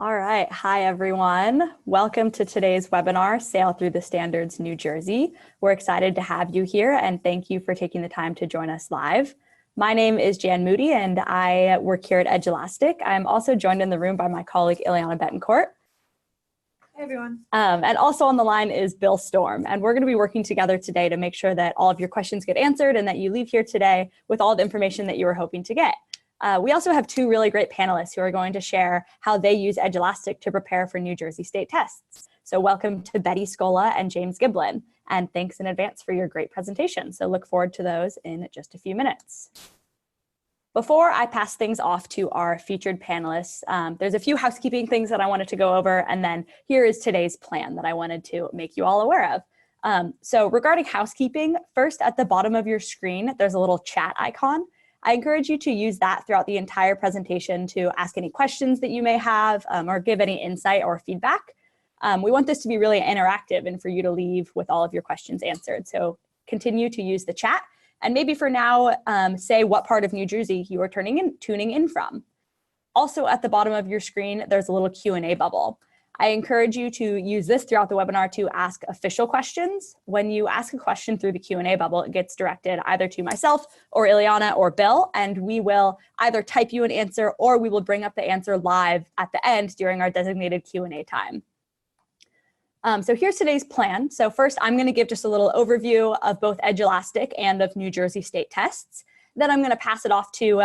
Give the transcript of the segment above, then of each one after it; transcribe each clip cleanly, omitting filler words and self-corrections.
All right. Hi, everyone. Welcome to today's webinar, Sail Through the Standards, New Jersey. We're excited to have you here, and thank you for taking the time to join us live. My name is Jan Moody, and I work here at Edulastic. I'm also joined in the room by my colleague, Ileana Betancourt. Hey, everyone. And also on the line is Bill Storm, and we're going to be working together today to make sure that all of your questions get answered and that you leave here today with all the information that you were hoping to get. We also have two really great panelists who are going to share how they use Edulastic to prepare for New Jersey state tests. So welcome to Betty Scola and James Giblin, and thanks in advance for your great presentation. So look forward to those in just a few minutes. Before I pass things off to our featured panelists, there's a few housekeeping things that I wanted to go over, and then here is today's plan that I wanted to make you all aware of. So regarding housekeeping, first at the bottom of your screen, there's a little chat icon. I encourage you to use that throughout the entire presentation to ask any questions that you may have or give any insight or feedback. We want this to be really interactive and for you to leave with all of your questions answered. So continue to use the chat, and maybe for now, say what part of New Jersey you are tuning in from. Also at the bottom of your screen, there's a little Q&A bubble. I encourage you to use this throughout the webinar to ask official questions. When you ask a question through the Q&A bubble, it gets directed either to myself or Ileana or Bill, and we will either type you an answer or we will bring up the answer live at the end during our designated Q&A time. So here's today's plan. So first, I'm going to give just a little overview of both Edulastic and of New Jersey state tests. Then I'm going to pass it off to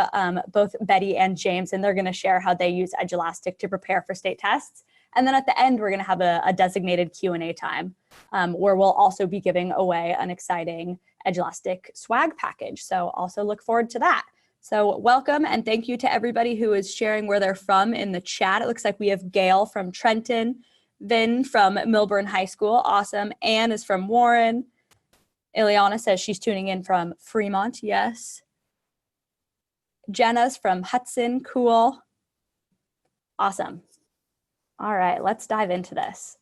both Betty and James, and they're going to share how they use Edulastic to prepare for state tests. And then at the end, we're going to have a designated Q&A time where we'll also be giving away an exciting Edulastic swag package. So also look forward to that. So welcome and thank you to everybody who is sharing where they're from in the chat. It looks like we have Gail from Trenton, Vin from Milburn High School. Awesome. Anne is from Warren. Ileana says she's tuning in from Fremont. Yes. Jenna's from Hudson. Cool. Awesome. All right, let's dive into this.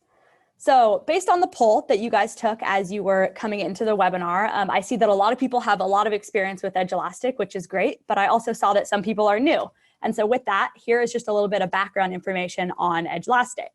So based on the poll that you guys took as you were coming into the webinar, I see that a lot of people have a lot of experience with Edulastic, which is great, but I also saw that some people are new. And so with that, here is just a little bit of background information on Edulastic.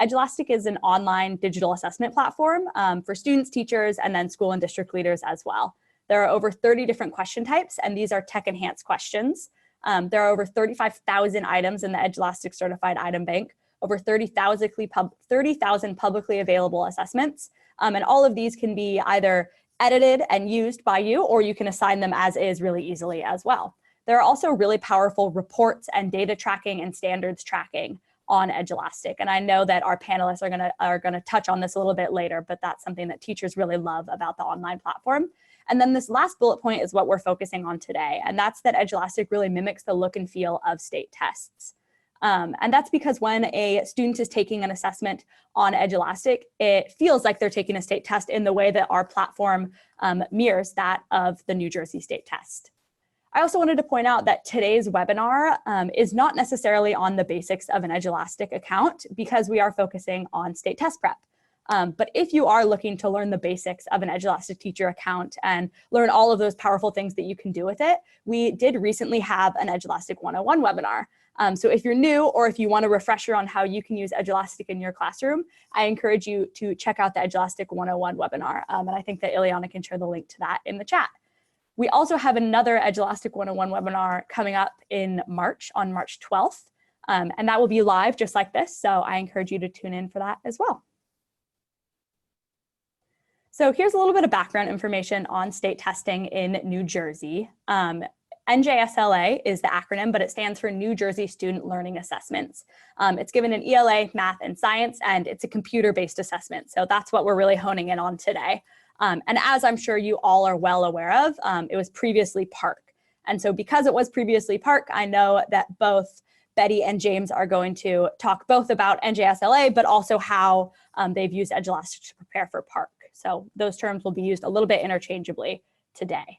Edulastic is an online digital assessment platform for students, teachers, and then school and district leaders as well. There are over 30 different question types, and these are tech-enhanced questions. There are over 35,000 items in the Edulastic Certified Item Bank, over 30,000 publicly available assessments. And all of these can be either edited and used by you, or you can assign them as is really easily as well. There are also really powerful reports and data tracking and standards tracking on Edulastic. And I know that our panelists are gonna touch on this a little bit later, but that's something that teachers really love about the online platform. And then this last bullet point is what we're focusing on today. And that's that Edulastic really mimics the look and feel of state tests. And that's because when a student is taking an assessment on Edulastic, it feels like they're taking a state test in the way that our platform mirrors that of the New Jersey state test. I also wanted to point out that today's webinar is not necessarily on the basics of an Edulastic account because we are focusing on state test prep. But if you are looking to learn the basics of an Edulastic teacher account and learn all of those powerful things that you can do with it, we did recently have an Edulastic 101 webinar. So if you're new or if you want a refresher on how you can use Edulastic in your classroom, I encourage you to check out the Edulastic 101 webinar. And I think that Ileana can share the link to that in the chat. We also have another Edulastic 101 webinar coming up in March, on March 12th. And that will be live just like this. So I encourage you to tune in for that as well. So here's a little bit of background information on state testing in New Jersey. NJSLA is the acronym, but it stands for New Jersey Student Learning Assessments. It's given in ELA, math, and science, and it's a computer-based assessment. So that's what we're really honing in on today. And as I'm sure you all are well aware of, it was previously PARC. And so because it was previously PARC, I know that both Betty and James are going to talk both about NJSLA, but also how they've used Edulastic to prepare for PARC. So those terms will be used a little bit interchangeably today.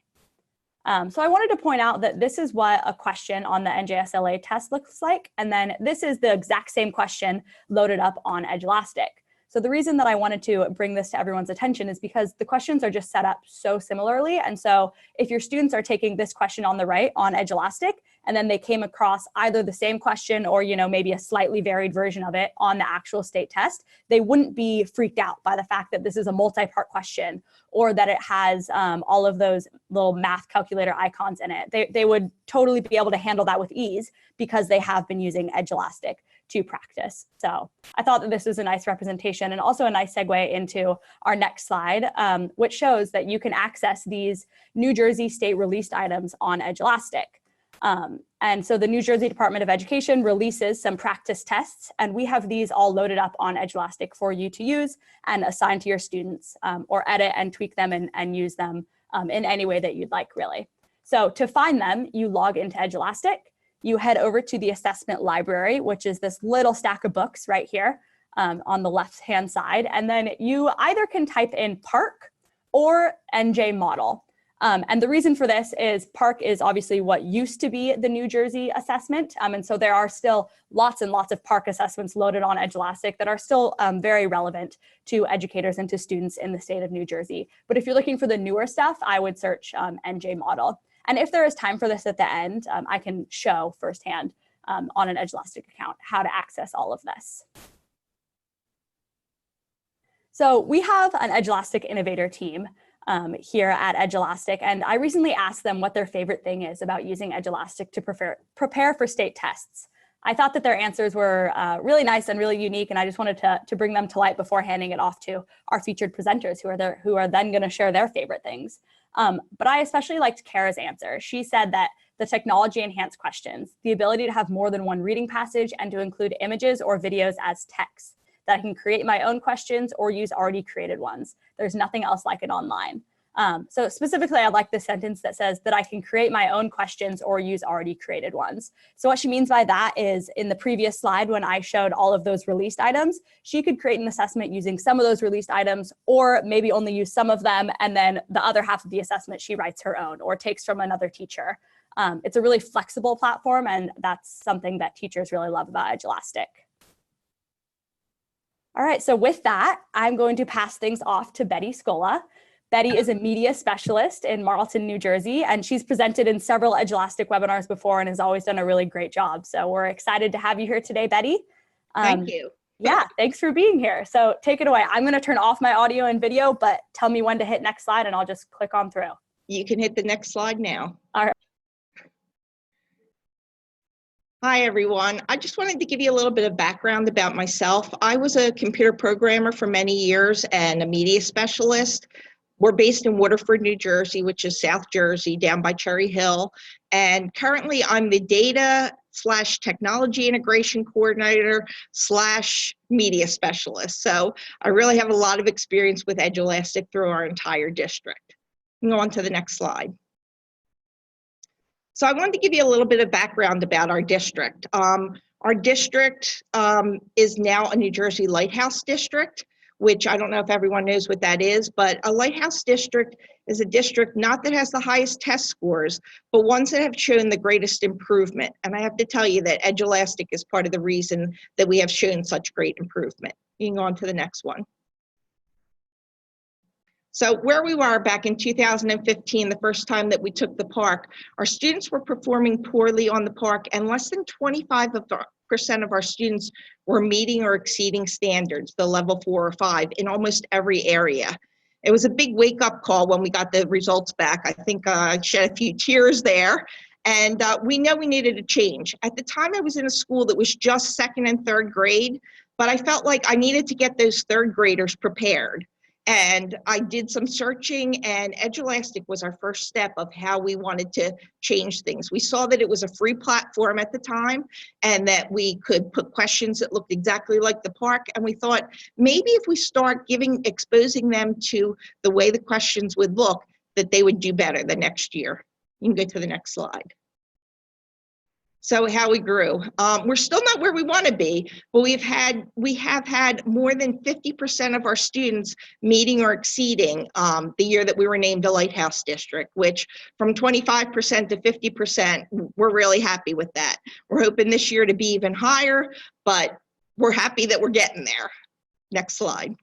So I wanted to point out that this is what a question on the NJSLA test looks like. And then this is the exact same question loaded up on Edulastic. So the reason that I wanted to bring this to everyone's attention is because the questions are just set up so similarly. And so if your students are taking this question on the right on Edulastic and then they came across either the same question or, maybe a slightly varied version of it on the actual state test, they wouldn't be freaked out by the fact that this is a multi-part question or that it has all of those little math calculator icons in it. They would totally be able to handle that with ease because they have been using Edulastic to practice. So I thought that this was a nice representation and also a nice segue into our next slide, which shows that you can access these New Jersey state released items on Edulastic. And so the New Jersey Department of Education releases some practice tests, and we have these all loaded up on Edulastic for you to use and assign to your students, or edit and tweak them and use them in any way that you'd like, really. So to find them, you log into Edulastic. You head over to the assessment library, which is this little stack of books right here on the left-hand side. And then you either can type in PARC or NJ model. And the reason for this is PARC is obviously what used to be the New Jersey assessment. And so there are still lots and lots of PARC assessments loaded on Edulastic that are still very relevant to educators and to students in the state of New Jersey. But if you're looking for the newer stuff, I would search NJ model. And if there is time for this at the end, I can show firsthand on an Edulastic account how to access all of this. So we have an Edulastic innovator team here at Edulastic, and I recently asked them what their favorite thing is about using Edulastic to prepare for state tests. I thought that their answers were really nice and really unique, and I just wanted to bring them to light before handing it off to our featured presenters who are then going to share their favorite things. But I especially liked Kara's answer. She said that the technology enhanced questions, the ability to have more than one reading passage and to include images or videos as text, that I can create my own questions or use already created ones. There's nothing else like it online. So specifically, I like the sentence that says that I can create my own questions or use already created ones. So what she means by that is in the previous slide, when I showed all of those released items, she could create an assessment using some of those released items, or maybe only use some of them. And then the other half of the assessment, she writes her own or takes from another teacher. It's a really flexible platform, and that's something that teachers really love about Edulastic. All right, so with that, I'm going to pass things off to Betty Scola. Betty is a media specialist in Marlton, New Jersey, and she's presented in several Edulastic webinars before and has always done a really great job. So we're excited to have you here today, Betty. Thank you. Yeah, thanks for being here. So take it away. I'm going to turn off my audio and video, but tell me when to hit next slide and I'll just click on through. You can hit the next slide now. All right. Hi, everyone. I just wanted to give you a little bit of background about myself. I was a computer programmer for many years and a media specialist. We're based in Waterford, New Jersey, which is South Jersey, down by Cherry Hill. And currently I'm the data/technology integration coordinator / media specialist. So I really have a lot of experience with Edulastic through our entire district. Go on to the next slide. So I wanted to give you a little bit of background about our district. Our district is now a New Jersey Lighthouse District, which I don't know if everyone knows what that is, but a Lighthouse District is a district not that has the highest test scores, but ones that have shown the greatest improvement. And I have to tell you that Edulastic is part of the reason that we have shown such great improvement. You can go on to the next one. So where we were back in 2015, the first time that we took the PARC, our students were performing poorly on the PARC, and less than 25% of our students were meeting or exceeding standards, the level 4 or 5, in almost every area. It was a big wake-up call when we got the results back. I think I shed a few tears there, and we know we needed a change. At the time, I was in a school that was just 2nd and 3rd grade, but I felt like I needed to get those 3rd graders prepared. And I did some searching, and Edulastic was our first step of how we wanted to change things. We saw that it was a free platform at the time and that we could put questions that looked exactly like the PARC. And we thought maybe if we start exposing them to the way the questions would look, that they would do better the next year. You can go to the next slide. So how we grew. We're still not where we want to be, but we have had more than 50% of our students meeting or exceeding the year that we were named a Lighthouse District, which from 25% to 50%, we're really happy with that. We're hoping this year to be even higher, but we're happy that we're getting there. Next slide.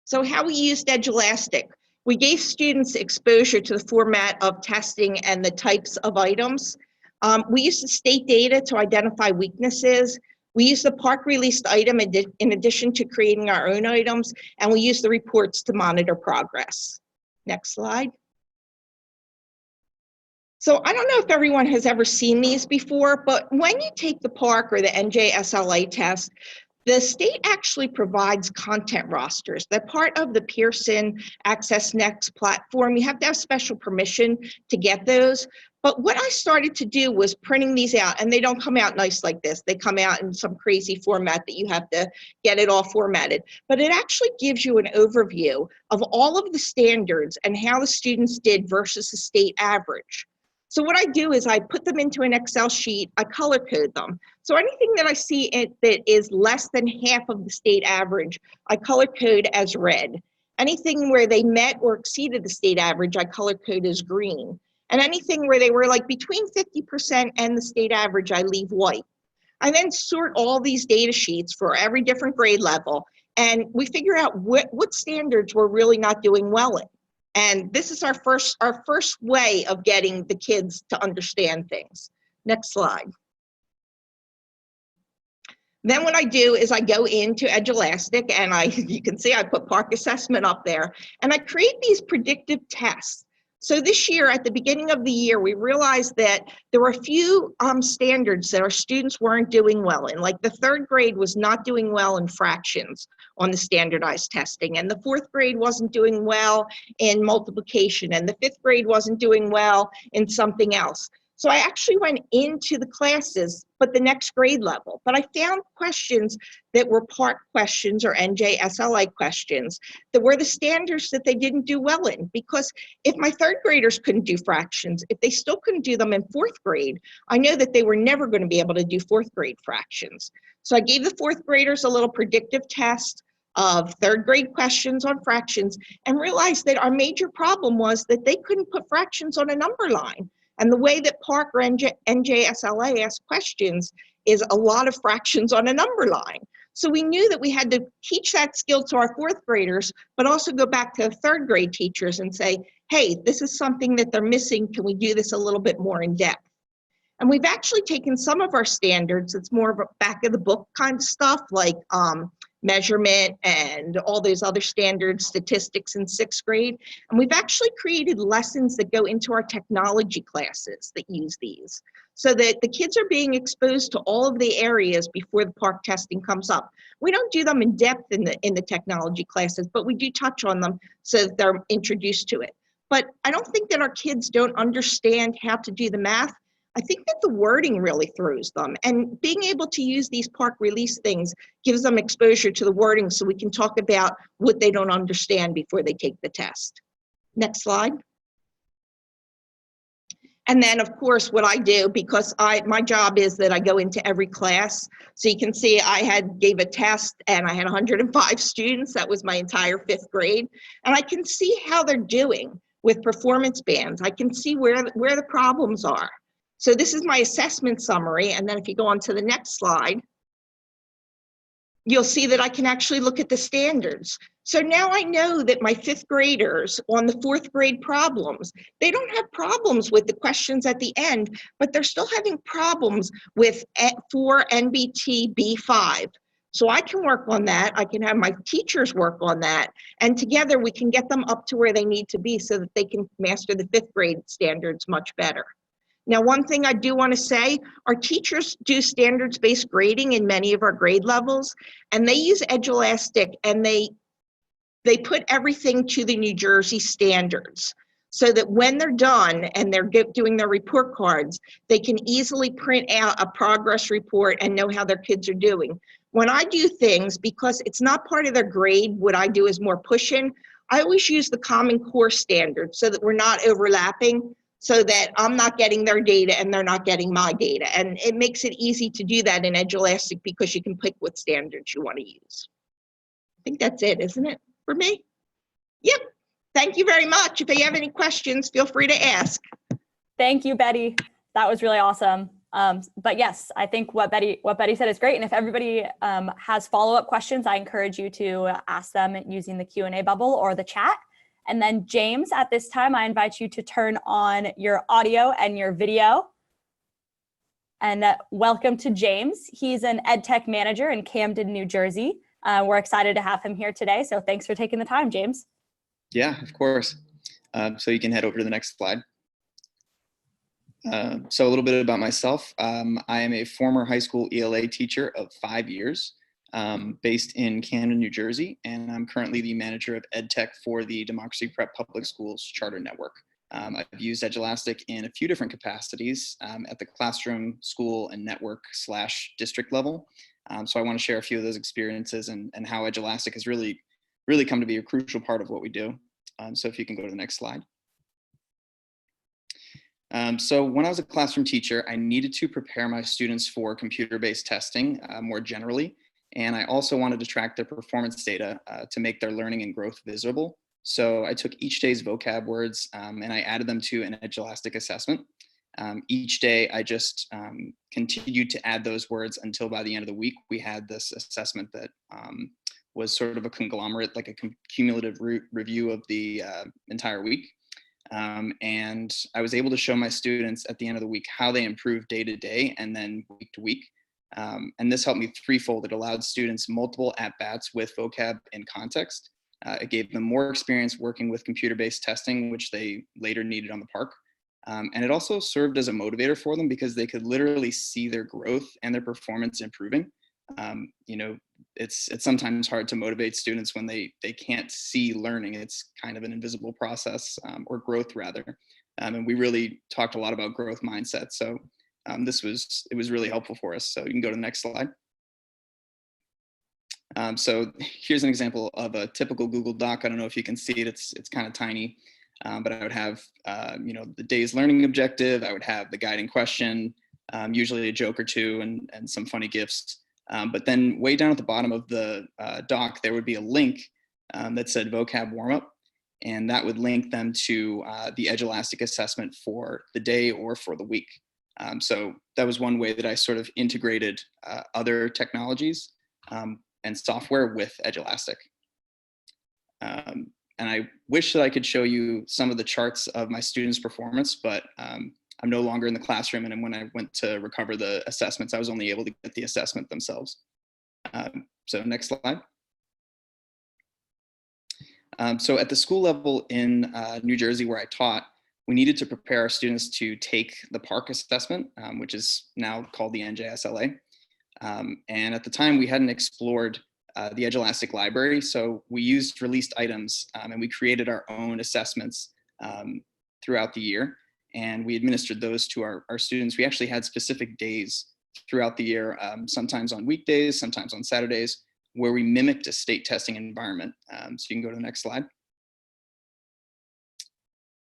So how we used Edulastic. We gave students exposure to the format of testing and the types of items. We used the state data to identify weaknesses. We used the park released item in addition to creating our own items, and we used the reports to monitor progress. Next slide. So I don't know if everyone has ever seen these before, but when you take the park or the NJSLA test, the state actually provides content rosters. They're part of the Pearson Access Next platform. You have to have special permission to get those. But what I started to do was printing these out, and they don't come out nice like this. They come out in some crazy format that you have to get it all formatted. But it actually gives you an overview of all of the standards and how the students did versus the state average. So what I do is I put them into an Excel sheet, I color code them. So anything that I see that is less than half of the state average, I color code as red. Anything where they met or exceeded the state average, I color code as green. And anything where they were like between 50% and the state average, I leave white. I then sort all these data sheets for every different grade level, and we figure out what standards we're really not doing well in. And this is our first way of getting the kids to understand things. Next slide. Then what I do is I go into Edulastic, and you can see I put park assessment up there, and I create these predictive tests. So this year, at the beginning of the year, we realized that there were a few standards that our students weren't doing well in. Like the third grade was not doing well in fractions on the standardized testing, and the fourth grade wasn't doing well in multiplication, and the fifth grade wasn't doing well in something else. So I actually went into the classes, but the next grade level. But I found questions that were park questions or NJSLA questions that were the standards that they didn't do well in. Because if my third graders couldn't do fractions, if they still couldn't do them in fourth grade, I know that they were never going to be able to do fourth grade fractions. So I gave the fourth graders a little predictive test of third grade questions on fractions, and realized that our major problem was that they couldn't put fractions on a number line. And the way that Park or NJSLA asks questions is a lot of fractions on a number line. So we knew that we had to teach that skill to our fourth graders, but also go back to the third grade teachers and say, hey, this is something that they're missing. Can we do this a little bit more in depth? And we've actually taken some of our standards, it's more of a back of the book kind of stuff, like measurement and all those other standards, statistics in sixth grade. And we've actually created lessons that go into our technology classes that use these, so that the kids are being exposed to all of the areas before the park testing comes up. We don't do them in depth in the technology classes, but we do touch on them so that they're introduced to it. But I don't think that our kids don't understand how to do the math. I think that the wording really throws them, and being able to use these park release things gives them exposure to the wording so we can talk about what they don't understand before they take the test. Next slide. And then, of course, what I do, because my job is that I go into every class. So you can see I gave a test and I had 105 students. That was my entire fifth grade. And I can see how they're doing with performance bands. I can see where the problems are. So this is my assessment summary, and then if you go on to the next slide, you'll see that I can actually look at the standards. So now I know that my fifth graders on the fourth grade problems, they don't have problems with the questions at the end, but they're still having problems with 4 NBT B5. So I can work on that, I can have my teachers work on that, and together we can get them up to where they need to be so that they can master the fifth grade standards much better. Now, one thing I do want to say, our teachers do standards-based grading in many of our grade levels, and they use Edulastic, and they put everything to the New Jersey standards, so that when they're done and they're doing their report cards, they can easily print out a progress report and know how their kids are doing. When I do things, because it's not part of their grade, what I do is more push-in, I always use the Common Core standard so that we're not overlapping, so that I'm not getting their data and they're not getting my data. And it makes it easy to do that in Edulastic because you can pick what standards you want to use. I think that's it, isn't it, for me? Yep. Thank you very much. If you have any questions, feel free to ask. Thank you, Betty. That was really awesome. But yes, I think what Betty said is great. And if everybody has follow-up questions, I encourage you to ask them using the Q&A bubble or the chat. And then James, at this time, I invite you to turn on your audio and your video. And welcome to James. He's an EdTech manager in Camden, New Jersey. We're excited to have him here today. So thanks for taking the time, James. Yeah, of course. So you can head over to the next slide. So a little bit about myself. I am a former high school ELA teacher of 5 years, based in Camden, New Jersey, and I'm currently the manager of EdTech for the Democracy Prep Public Schools Charter Network. I've used Edulastic in a few different capacities at the classroom, school, and network/district level. So I want to share a few of those experiences and how Edulastic has really come to be a crucial part of what we do. So if you can go to the next slide. So when I was a classroom teacher, I needed to prepare my students for computer-based testing more generally. And I also wanted to track their performance data to make their learning and growth visible. So I took each day's vocab words and I added them to an Edulastic assessment. Each day I just continued to add those words until by the end of the week, we had this assessment that was sort of a conglomerate, like a cumulative review of the entire week. And I was able to show my students at the end of the week how they improved day to day and then week to week. And this helped me threefold. It allowed students multiple at-bats with vocab and context. It gave them more experience working with computer-based testing, which they later needed on the park. And it also served as a motivator for them because they could literally see their growth and their performance improving. You know, it's sometimes hard to motivate students when they can't see learning. It's kind of an invisible process, or growth rather. And we really talked a lot about growth mindset. So it was really helpful for us. So you can go to the next slide. So here's an example of a typical Google Doc. I don't know if you can see it. It's kind of tiny, but I would have you know, the day's learning objective. I would have the guiding question, usually a joke or two, and some funny GIFs. But then way down at the bottom of the doc, there would be a link that said vocab warmup, and that would link them to the Edulastic assessment for the day or for the week. So that was one way that I sort of integrated other technologies and software with Edulastic. And I wish that I could show you some of the charts of my students' performance, but I'm no longer in the classroom. And when I went to recover the assessments, I was only able to get the assessment themselves. So next slide. So at the school level in New Jersey where I taught, we needed to prepare our students to take the PARCC assessment, which is now called the NJSLA. And at the time we hadn't explored the Edulastic library. So we used released items and we created our own assessments throughout the year. And we administered those to our students. We actually had specific days throughout the year, sometimes on weekdays, sometimes on Saturdays, where we mimicked a state testing environment. So you can go to the next slide.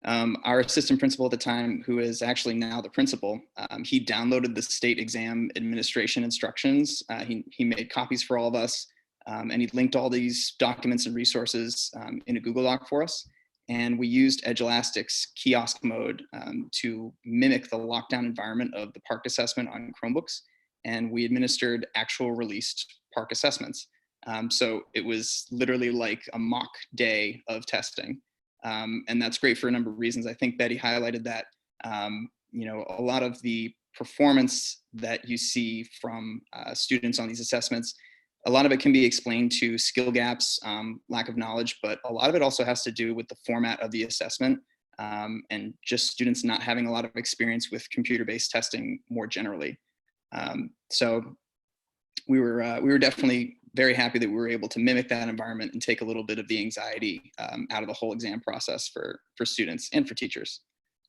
Our assistant principal at the time, who is actually now the principal, he downloaded the state exam administration instructions. He made copies for all of us, and he linked all these documents and resources in a Google Doc for us. And we used Edulastic's kiosk mode to mimic the lockdown environment of the PARCC assessment on Chromebooks. And we administered actual released PARCC assessments. So it was literally like a mock day of testing. And that's great for a number of reasons. I think Betty highlighted that, you know, a lot of the performance that you see from students on these assessments, a lot of it can be explained to skill gaps, lack of knowledge, but a lot of it also has to do with the format of the assessment and just students not having a lot of experience with computer-based testing more generally. So we were definitely very happy that we were able to mimic that environment and take a little bit of the anxiety out of the whole exam process for students and for teachers.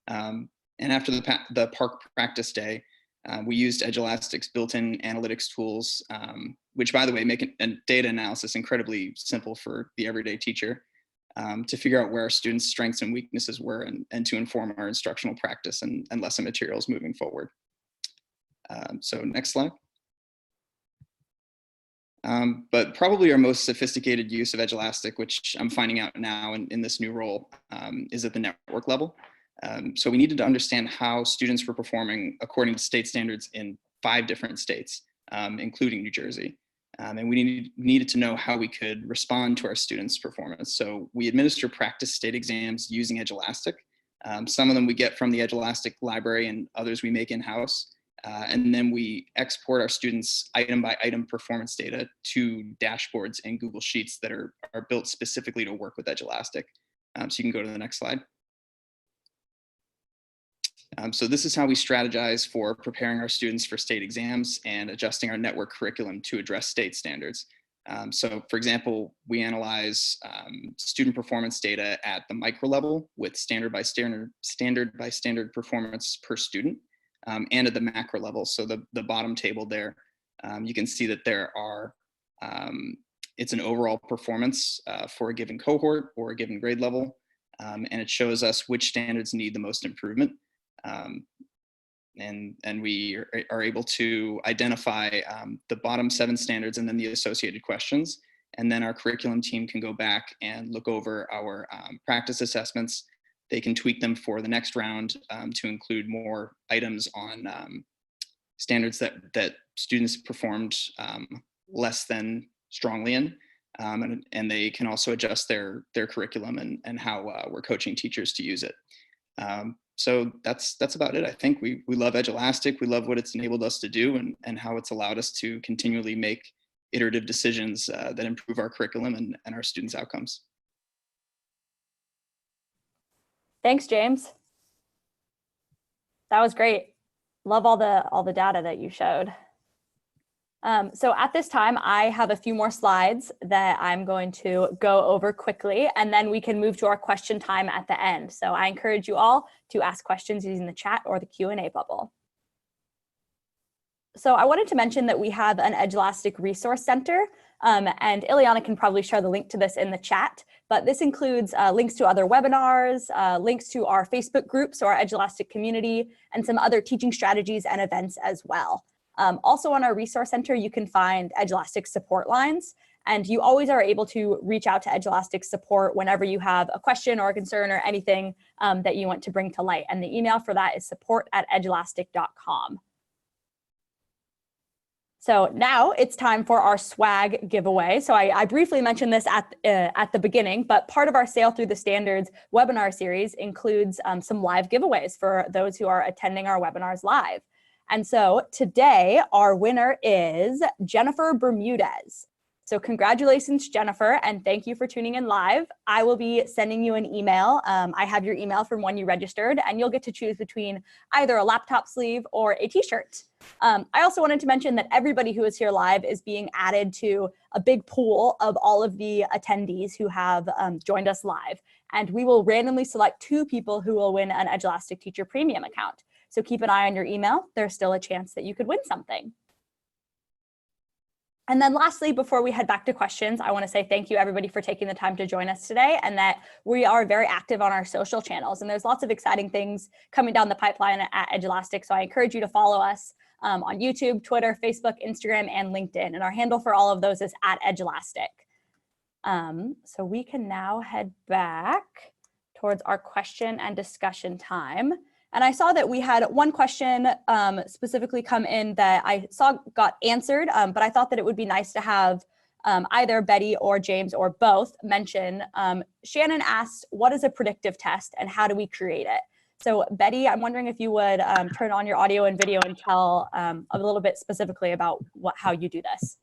And after the PARCC practice day, we used Edulastic's built-in analytics tools, which, by the way, make data analysis incredibly simple for the everyday teacher, to figure out where our students' strengths and weaknesses were and to inform our instructional practice and lesson materials moving forward. So next slide. But probably our most sophisticated use of Edulastic, which I'm finding out now in this new role, is at the network level. So we needed to understand how students were performing according to state standards in 5 different states, including New Jersey. And we needed to know how we could respond to our students' performance. So we administer practice state exams using Edulastic. Some of them we get from the Edulastic library and others we make in-house. And then we export our students' item-by-item performance data to dashboards in Google Sheets that are built specifically to work with Edulastic. So you can go to the next slide. So this is how we strategize for preparing our students for state exams and adjusting our network curriculum to address state standards. So for example, we analyze student performance data at the micro level with standard by standard performance per student, and at the macro level. So the bottom table there, you can see that there are, it's an overall performance for a given cohort or a given grade level. And it shows us which standards need the most improvement. And we are able to identify the bottom 7 standards and then the associated questions. And then our curriculum team can go back and look over our practice assessments. They can tweak them for the next round to include more items on standards that students performed less than strongly in. And they can also adjust their curriculum and how we're coaching teachers to use it. So that's about it. I think we love Edulastic. We love what it's enabled us to do and how it's allowed us to continually make iterative decisions that improve our curriculum and our students' outcomes. Thanks, James. That was great. Love all the data that you showed. So at this time, I have a few more slides that I'm going to go over quickly, and then we can move to our question time at the end. So I encourage you all to ask questions using the chat or the Q&A bubble. So I wanted to mention that we have an Edulastic Resource Center, and Ileana can probably share the link to this in the chat, but this includes links to other webinars, links to our Facebook groups, so our Edulastic community, and some other teaching strategies and events as well. Also on our Resource Center, you can find Edulastic support lines, and you always are able to reach out to Edulastic support whenever you have a question or a concern or anything that you want to bring to light. And the email for that is support@edulastic.com. So now it's time for our swag giveaway. So I briefly mentioned this at the beginning, but part of our Sail Through the Standards webinar series includes some live giveaways for those who are attending our webinars live. And so today our winner is Jennifer Bermudez. So congratulations, Jennifer, and thank you for tuning in live. I will be sending you an email. I have your email from when you registered, and you'll get to choose between either a laptop sleeve or a t-shirt. I also wanted to mention that everybody who is here live is being added to a big pool of all of the attendees who have joined us live. And we will randomly select 2 people who will win an Edulastic Teacher Premium account. So keep an eye on your email. There's still a chance that you could win something. And then lastly, before we head back to questions, I want to say thank you everybody for taking the time to join us today, and that we are very active on our social channels, and there's lots of exciting things coming down the pipeline at Edulastic. So I encourage you to follow us on YouTube, Twitter, Facebook, Instagram, and LinkedIn. And our handle for all of those is @Edulastic. So we can now head back towards our question and discussion time. And I saw that we had one question specifically come in that I saw got answered, but I thought that it would be nice to have either Betty or James or both mention. Shannon asked, what is a predictive test and how do we create it? So Betty, I'm wondering if you would turn on your audio and video and tell a little bit specifically about how you do this.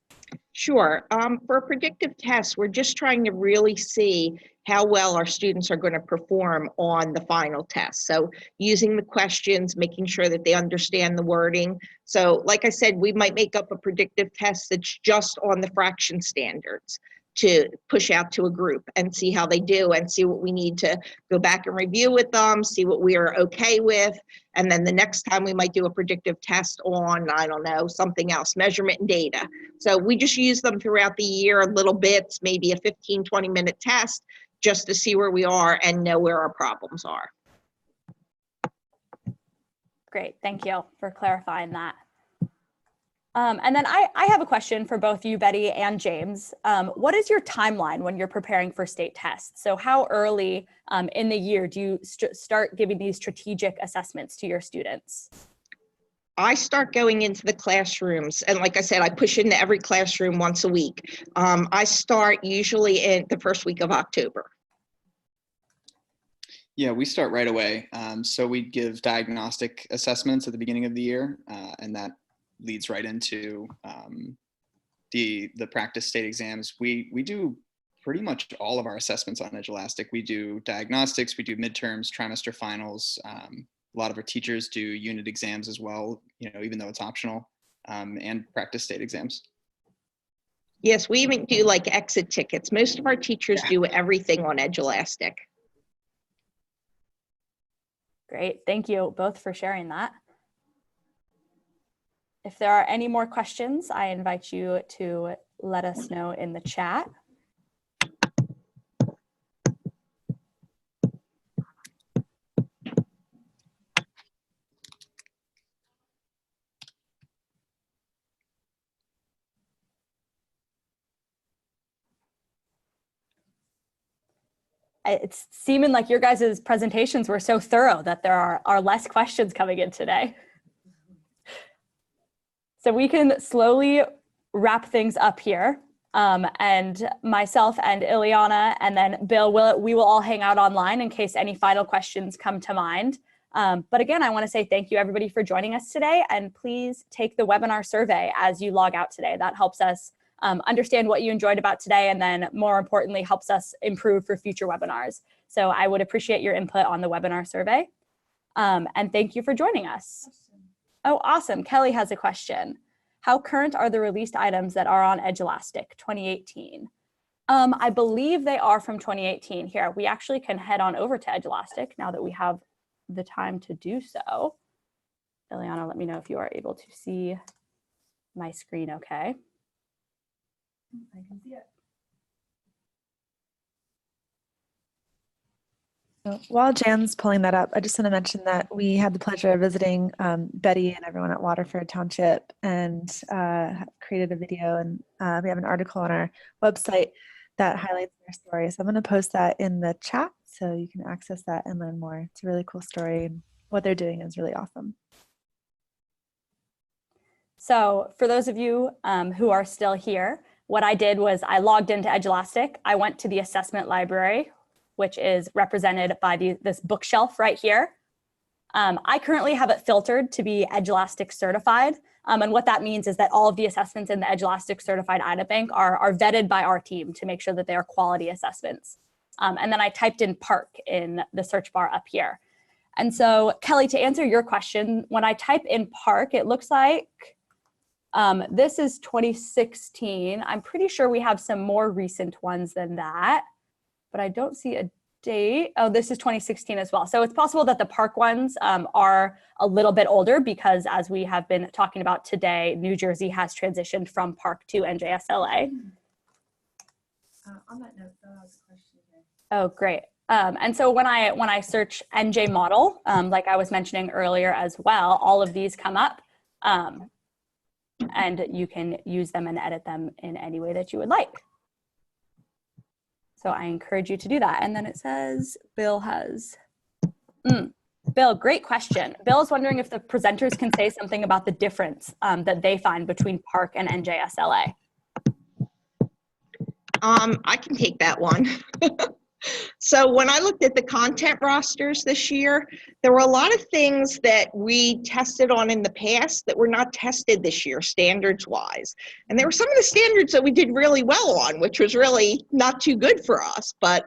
Sure. For a predictive test, we're just trying to really see how well our students are going to perform on the final test. So using the questions, making sure that they understand the wording. So like I said, we might make up a predictive test that's just on the fraction standards to push out to a group and see how they do and see what we need to go back and review with them, see what we are okay with. And then the next time we might do a predictive test on, I don't know, something else, measurement and data. So we just use them throughout the year, little bits, maybe a 15, 20-minute test just to see where we are and know where our problems are. Great, thank you for clarifying that. And then I have a question for both you, Betty and James. What is your timeline when you're preparing for state tests? So how early in the year do you start giving these strategic assessments to your students? I start going into the classrooms, and like I said, I push into every classroom once a week. I start usually in the first week of October. Yeah, we start right away. So we give diagnostic assessments at the beginning of the year, and that leads right into the practice state exams. We do pretty much all of our assessments on Edulastic. We do diagnostics, we do midterms, trimester finals. A lot of our teachers do unit exams as well, even though it's optional, and practice state exams. Yes, we even do like exit tickets. Most of our teachers do everything on Edulastic. Great. Thank you both for sharing that. If there are any more questions, I invite you to let us know in the chat. It's seeming like your guys' presentations were so thorough that there are less questions coming in today. So we can slowly wrap things up here. And myself and Ileana and then Bill, we will all hang out online in case any final questions come to mind. But again, I want to say thank you everybody for joining us today, and please take the webinar survey as you log out today. That helps us understand what you enjoyed about today, and then more importantly, helps us improve for future webinars. So I would appreciate your input on the webinar survey. And thank you for joining us. Oh, awesome. Kelly has a question. How current are the released items that are on Edulastic 2018? I believe they are from 2018 here. We actually can head on over to Edulastic now that we have the time to do so. Ileana, let me know if you are able to see my screen okay. I can see it. So while Jan's pulling that up, I just want to mention that we had the pleasure of visiting Betty and everyone at Waterford Township and created a video, and we have an article on our website that highlights their story. So I'm going to post that in the chat so you can access that and learn more. It's a really cool story, and what they're doing is really awesome. So for those of you who are still here, what I did was I logged into Edulastic. I went to the assessment library, which is represented by this bookshelf right here. I currently have it filtered to be Edulastic certified. And what that means is that all of the assessments in the Edulastic certified item bank are vetted by our team to make sure that they are quality assessments. And then I typed in PARC in the search bar up here. And so Kelly, to answer your question, when I type in PARC, it looks like this is 2016. I'm pretty sure we have some more recent ones than that, but I don't see a date. Oh, this is 2016 as well. So it's possible that the PARC ones are a little bit older because, as we have been talking about today, New Jersey has transitioned from PARC to NJSLA. On that note, though, I was a question here. Oh, great. And so when I search NJ model, like I was mentioning earlier as well, all of these come up. And you can use them and edit them in any way that you would like. So I encourage you to do that. And then it says Bill has, Bill, great question. Bill is wondering if the presenters can say something about the difference that they find between PARC and NJSLA. I can take that one. So when I looked at the content rosters this year, there were a lot of things that we tested on in the past that were not tested this year, standards-wise. And there were some of the standards that we did really well on, which was really not too good for us. But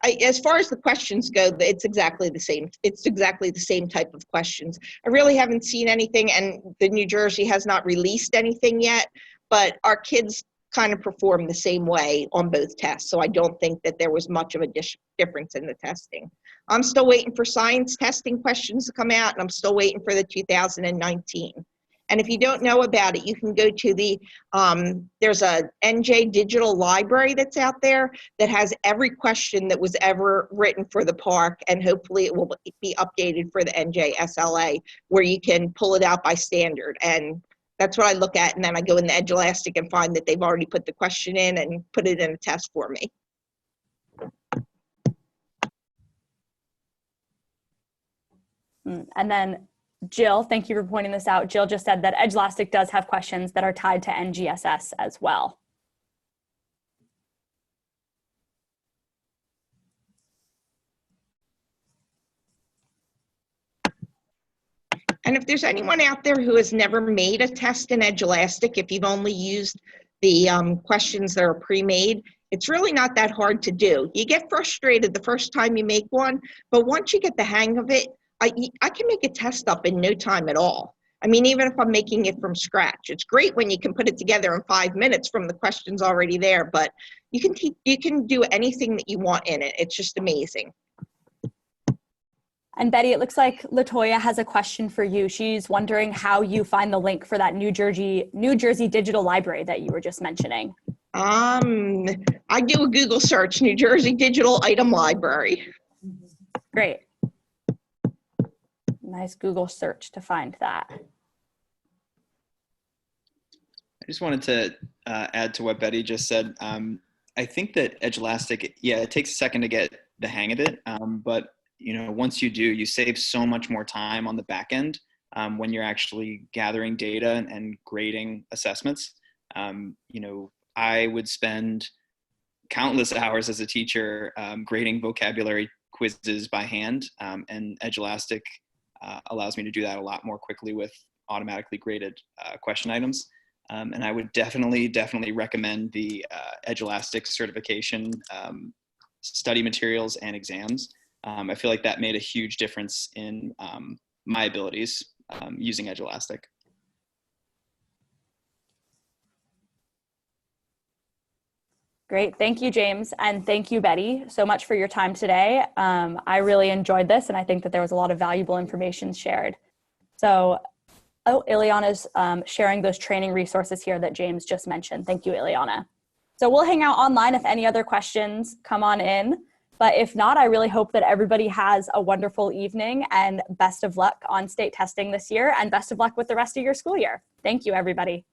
as far as the questions go, it's exactly the same. It's exactly the same type of questions. I really haven't seen anything, and the New Jersey has not released anything yet, but our kids kind of perform the same way on both tests. So I don't think that there was much of a difference in the testing. I'm still waiting for science testing questions to come out, and I'm still waiting for the 2019. And if you don't know about it, you can go to the, there's a NJ digital library that's out there that has every question that was ever written for the PARC, and hopefully it will be updated for the NJSLA, where you can pull it out by standard. And that's what I look at, and then I go in the Edulastic and find that they've already put the question in and put it in a test for me. And then Jill, thank you for pointing this out. Jill just said that Edulastic does have questions that are tied to NGSS as well. And if there's anyone out there who has never made a test in Edulastic, if you've only used the questions that are pre-made, it's really not that hard to do. You get frustrated the first time you make one, but once you get the hang of it, I can make a test up in no time at all. I mean, even if I'm making it from scratch, it's great when you can put it together in 5 minutes from the questions already there, but you can do anything that you want in it. It's just amazing. And Betty, it looks like Latoya has a question for you. She's wondering how you find the link for that New Jersey Digital Library that you were just mentioning. I do a Google search, New Jersey Digital Item Library. Great. Nice Google search to find that. I just wanted to add to what Betty just said. I think that Edulastic, yeah, it takes a second to get the hang of it, but once you do, you save so much more time on the back end when you're actually gathering data and grading assessments. I would spend countless hours as a teacher grading vocabulary quizzes by hand, and Edulastic allows me to do that a lot more quickly with automatically graded question items. And I would definitely recommend the Edulastic certification study materials and exams. I feel like that made a huge difference in my abilities using Edulastic. Great. Thank you, James. And thank you, Betty, so much for your time today. I really enjoyed this, and I think that there was a lot of valuable information shared. So, Ileana's sharing those training resources here that James just mentioned. Thank you, Ileana. So we'll hang out online if any other questions come on in. But if not, I really hope that everybody has a wonderful evening, and best of luck on state testing this year, and best of luck with the rest of your school year. Thank you, everybody.